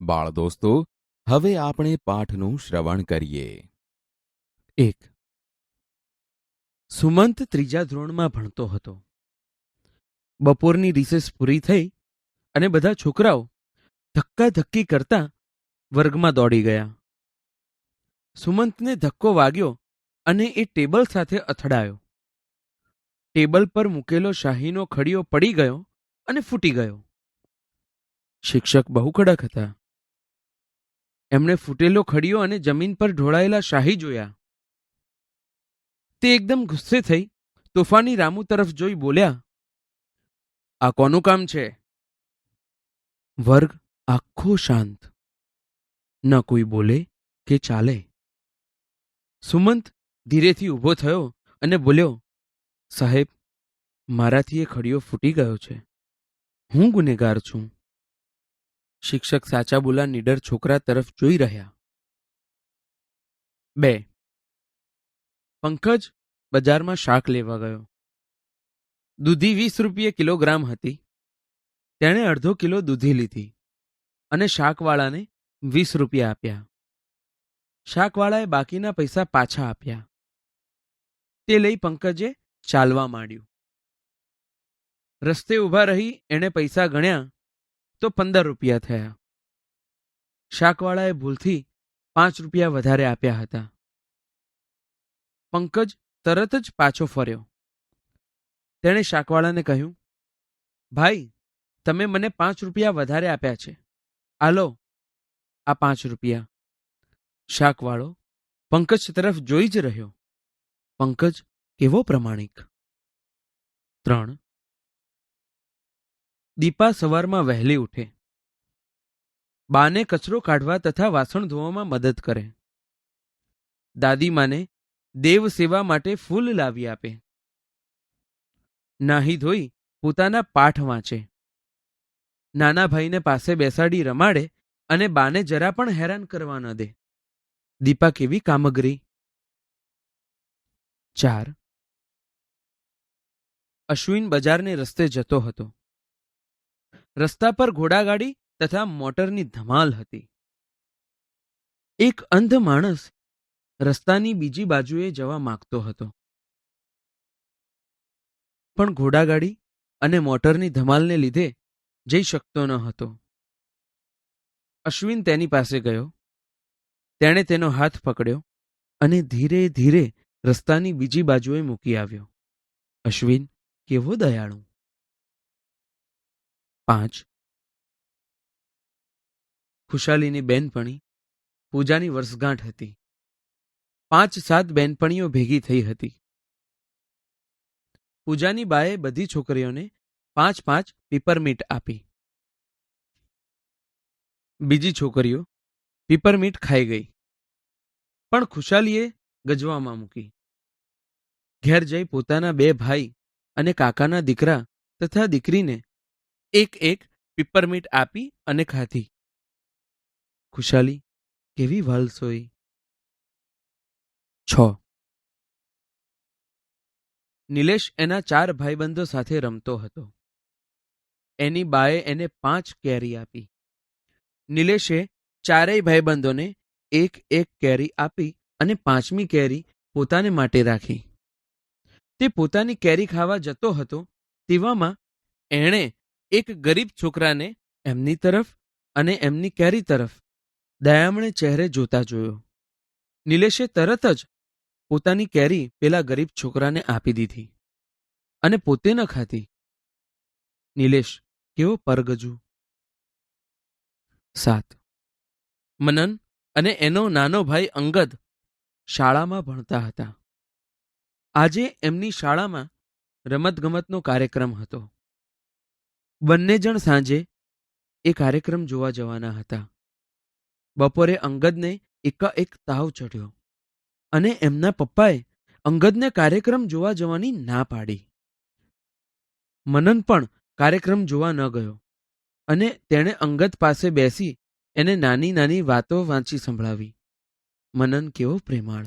બાળ દોસ્તો, હવે આપણે પાઠનું શ્રવણ કરીએ. 1. સુમંત ત્રીજા ધોરણમાં ભણતો હતો. બપોરની રિસેસ પૂરી થઈ અને બધા છોકરાઓ ધક્કાધક્કી કરતા વર્ગમાં દોડી ગયા. સુમંતને ધક્કો વાગ્યો અને એ ટેબલ સાથે અથડાયો. ટેબલ પર મૂકેલો શાહીનો ખડીયો પડી ગયો અને ફૂટી ગયો. શિક્ષક બહુ કડક હતા. એમણે ફૂટેલો ખડીયો અને જમીન પર ઢોળાયેલા શાહી જોયા. તે એકદમ ગુસ્સે થઈ તોફાની રામુ તરફ જોઈ બોલ્યા, "આ કોનું કામ છે?" વર્ગ આખો શાંત. ન કોઈ બોલે કે ચાલે. સુમંત ધીરેથી ઊભો થયો અને બોલ્યો, "સાહેબ, મારાથી એ ખડીયો ફૂટી ગયો છે. હું ગુનેગાર છું." શિક્ષક સાચા બોલા નીડર છોકરા તરફ જોઈ રહ્યા. 2. પંકજ બજારમાં શાક લેવા ગયો. દૂધી 20 રૂપિયે કિલોગ્રામ હતી. તેણે અડધો કિલો દૂધી લીધી અને શાકવાળાને 20 રૂપિયા આપ્યા. શાકવાળાએ બાકીના પૈસા પાછા આપ્યા. તે લઈ પંકજે ચાલવા માંડ્યું. રસ્તે ઊભા રહી એણે પૈસા ગણ્યા તો 15 રૂપિયા થયા. શાકવાળાએ ભૂલથી 5 રૂપિયા વધારે આપ્યા હતા. પંકજ તરત જ પાછો ફર્યો. તેણે શાકવાળાને કહ્યું, "ભાઈ, તમે મને 5 રૂપિયા વધારે આપ્યા છે. આલો આ 5 રૂપિયા." શાકવાળો પંકજ તરફ જોઈ જ રહ્યો. પંકજ કેવો પ્રમાણિક. 3. દીપા સવારમાં વહેલી ઉઠે. બાને કચરો કાઢવા તથા વાસણ ધોવામાં મદદ કરે. દાદીમાને દેવ સેવા માટે ફૂલ લાવી આપે. નાહી ધોઈ પોતાના પાઠ વાંચે. નાના ભાઈને પાસે બેસાડી રમાડે અને બાને જરા પણ હેરાન કરવા ન દે. દીપા કેવી કામગરી. 4. અશ્વિન બજારને રસ્તે જતો હતો. રસ્તા પર ઘોડાગાડી તથા મોટરની ધમાલ હતી. એક અંધ માણસ રસ્તાની બીજી બાજુએ જવા માંગતો હતો, પણ ઘોડાગાડી અને મોટરની ધમાલને લીધે જઈ શકતો ન હતો. અશ્વિન તેની પાસે ગયો. તેણે તેનો હાથ પકડ્યો અને ધીરે ધીરે રસ્તાની બીજી બાજુએ મૂકી આવ્યો. અશ્વિન કેવો દયાળુ. 5. ખુશાલીની બેનપણી પૂજાની વર્ષગાંઠ હતી. 5-7 બેનપણીઓ ભેગી થઈ હતી. પૂજાની બાએ બધી છોકરીઓને 5-5 પીપરમીટ આપી. બીજી છોકરીઓ પીપરમીટ ખાઈ ગઈ, પણ ખુશાલીએ ગજવામાં મૂકી. ઘેર જઈ પોતાના 2 ભાઈ અને કાકાના દીકરા તથા દીકરીને 1-1 પીપરમીટ આપી અને ખાધી. ખુશાલી કેવી વાલસોઈ. 6. નિલેશ એના 4 ભાઈબંધો સાથે રમતો હતો. એની બાએ એને 5 કેરી આપી. નિલેશે 4 ભાઈબંધોને 1-1 કેરી આપી અને 5મી કેરી પોતાને માટે રાખી. તે પોતાની કેરી ખાવા જતો હતો તેવામાં એણે એક ગરીબ છોકરાને એમની તરફ અને એમની કેરી તરફ દયામણે ચહેરે જોતા જોયો. નિલેશે તરત જ પોતાની કેરી પેલા ગરીબ છોકરાને આપી દીધી અને પોતે ન ખાધી. નિલેશ કેવો પરગજુ. 7. મનન અને એનો નાનો ભાઈ અંગદ શાળામાં ભણતા હતા. આજે એમની શાળામાં રમતગમતનો કાર્યક્રમ હતો. બંને જણ સાંજે એ કાર્યક્રમ જોવા જવાના હતા. બપોરે અંગદને એકાએક તાવ ચડ્યો અને એમના પપ્પાએ અંગદને કાર્યક્રમ જોવા જવાની ના પાડી. મનન પણ કાર્યક્રમ જોવા ન ગયો અને તેણે અંગદ પાસે બેસી એને નાની નાની વાતો વાંચી સંભળાવી. મનન કેવો પ્રેમાળ.